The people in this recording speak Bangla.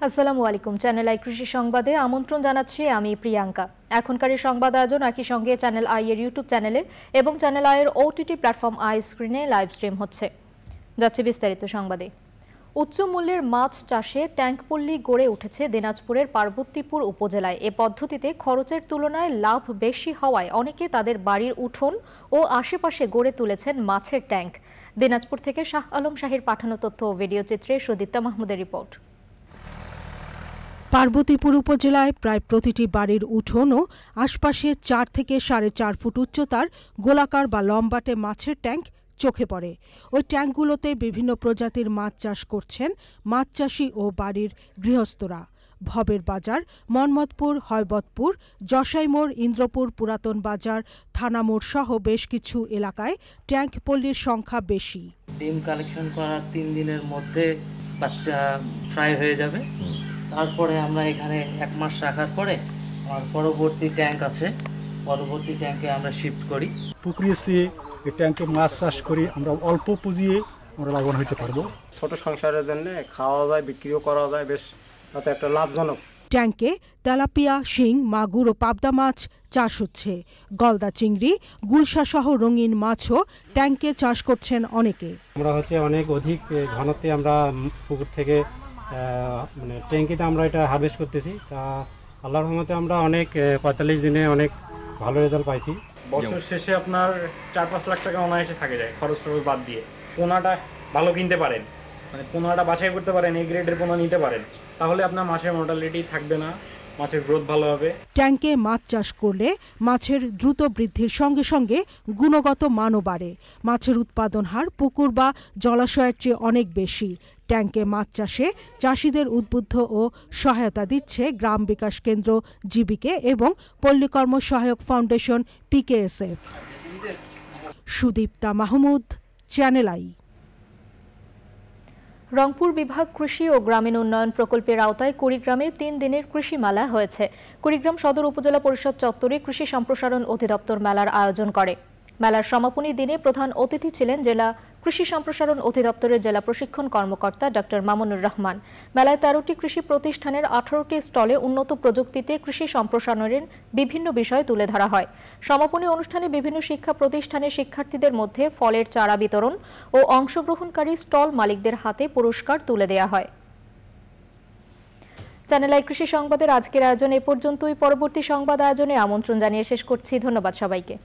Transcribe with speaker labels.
Speaker 1: আসসালামু আলাইকুম। চ্যানেল আই কৃষি সংবাদে আমন্ত্রণ জানাচ্ছি আমি প্রিয়াঙ্কা। এখনকার সংবাদ আয়োজন একই সঙ্গে চ্যানেল আই এর ইউটিউব চ্যানেলে এবং চ্যানেল আই এর ওটিটি প্ল্যাটফর্ম আই স্ক্রিনে লাইভ স্ট্রিম হচ্ছে। যাচ্ছে বিস্তারিত সংবাদে। উচ্চ মূল্যের মাছ চাষে ট্যাঙ্কপল্লী গড়ে উঠেছে দিনাজপুরের পার্বতীপুর উপজেলায়। এ পদ্ধতিতে খরচের তুলনায় লাভ বেশি হওয়ায় অনেকে তাদের বাড়ির উঠোন ও আশেপাশে গড়ে তুলেছেন মাছের ট্যাঙ্ক। দিনাজপুর থেকে শাহ আলম শাহীর পাঠানো তথ্য ও ভিডিও চিত্রে সুদীপ্তা মাহমুদের রিপোর্ট।
Speaker 2: পার্বতীপুর উপজেলায় প্রায় প্রতিটি বাড়ির উঠোন ও আশপাশে 4 থেকে 4.5 ফুট উচ্চতার গোলাকার বা লম্বাটে মাছের ট্যাঙ্ক চোখে পড়ে। ওই ট্যাঙ্কগুলোতে বিভিন্ন প্রজাতির মাছ চাষ করছেন মাছ চাষি ও বাড়ির গৃহস্থরা। ভবের বাজার, মনমতপুর, হয়বতপুর, জসাইমোড়, ইন্দ্রপুর, পুরাতন বাজার, থানামোড় সহ বেশ কিছু এলাকায় ট্যাঙ্ক পল্লীর সংখ্যা বেশি।
Speaker 3: ডিম কালেকশন করার 3 দিনের মধ্যে বাচ্চা ফ্রাই হয়ে যাবে। তারপরে আমরা এখানে 1 মাস রাখার পরে আমার পরবর্তী ট্যাঙ্ক আছে, পরবর্তী ট্যাঙ্কে আমরা শিফট করি।
Speaker 4: পুকুরিয়েছি এই ট্যাঙ্কে মাছ চাষ করি, আমরা অল্প পুঁজিয়ে আমরা লাভবান হতে পারবো।
Speaker 5: ছোট সংসারের জন্য খাওয়া যায়, বিক্রিও করা যায়, বেশ তাতে একটা লাভজনক।
Speaker 2: ট্যাঙ্কে তেলাপিয়া, শিং, মাগুর ও পাবদা মাছ চাষ হচ্ছে। গলদা চিংড়ি, গুলশা সহ রঙিন মাছও ট্যাঙ্কে চাষ করছেন অনেকে।
Speaker 6: আমরা অনেক অধিক ঘনত্বে আমরা পুকুর থেকে মানে ট্যাঙ্কিতে আমরা এটা হারভেস্ট করতেছি। তা আল্লাহর রহমতে আমরা অনেক 45 দিনে অনেক ভালো রেজাল্ট পাইছি।
Speaker 5: বছর শেষে আপনার 4-5 লাখ টাকা অনায়াসে থাকে যায় খরচ বাদ দিয়ে। পোনাটা ভালো কিনতে পারেন, মানে পোনাটা বাছাই করতে পারেন, এই গ্রেডের পোনা নিতে পারেন, তাহলে আপনার মাছের মোর্টালিটি থাকবে না, মাছের গ্রোথ ভালো হবে।
Speaker 2: ট্যাঙ্কে মাছ চাষ করলে মাছের দ্রুত বৃদ্ধির সঙ্গে সঙ্গে গুণগত মানও বাড়ে। মাছের উৎপাদন হার পুকুর বা জলাশয়ের চেয়ে অনেক বেশি। ট্যাঙ্কে মাছ চাষে চাষিদের উদ্বুদ্ধ ও সহায়তা দিচ্ছে গ্রাম বিকাশ কেন্দ্র জীবিকে এবং পল্লীকর্ম সহায়ক foundation PKSF। Sudipta Mahmud, channel I.
Speaker 1: Rangpur বিভাগ কৃষি ও গ্রামীণ উন্নয়ন প্রকল্পের আওতায় কুড়িগ্রামে 3 দিনের কৃষি মেলা হয়েছে। কুড়িগ্রাম সদর উপজেলা পরিষদ চত্বরে কৃষি সম্প্রসারণ অধিদপ্তর মেলার আয়োজন করে। মেলার সমাপনী দিনে প্রধান অতিথি ছিলেন জেলা কৃষি সম্প্রসারণ অধিদপ্তরের জেলা প্রশিক্ষণ কর্মকর্তা ডক্টর মামুনুর রহমান। মেলায় 13টি কৃষি প্রতিষ্ঠানের 18টি স্টলে উন্নত প্রযুক্তিতে কৃষি সম্প্রসারণের বিভিন্ন বিষয় তুলে ধরা হয়। সমাপনী অনুষ্ঠানে বিভিন্ন শিক্ষা প্রতিষ্ঠানের শিক্ষার্থীদের মধ্যে ফলের চারা বিতরণ ও অংশগ্রহণকারী স্টল মালিকদের হাতে পুরস্কার তুলে দেওয়া হয়। চ্যানেল আই কৃষি সংবাদের আজকের আয়োজন এ পর্যন্তই। পরবর্তী সংবাদ আয়োজনে আমন্ত্রণ জানিয়ে শেষ করছি। ধন্যবাদ সবাইকে।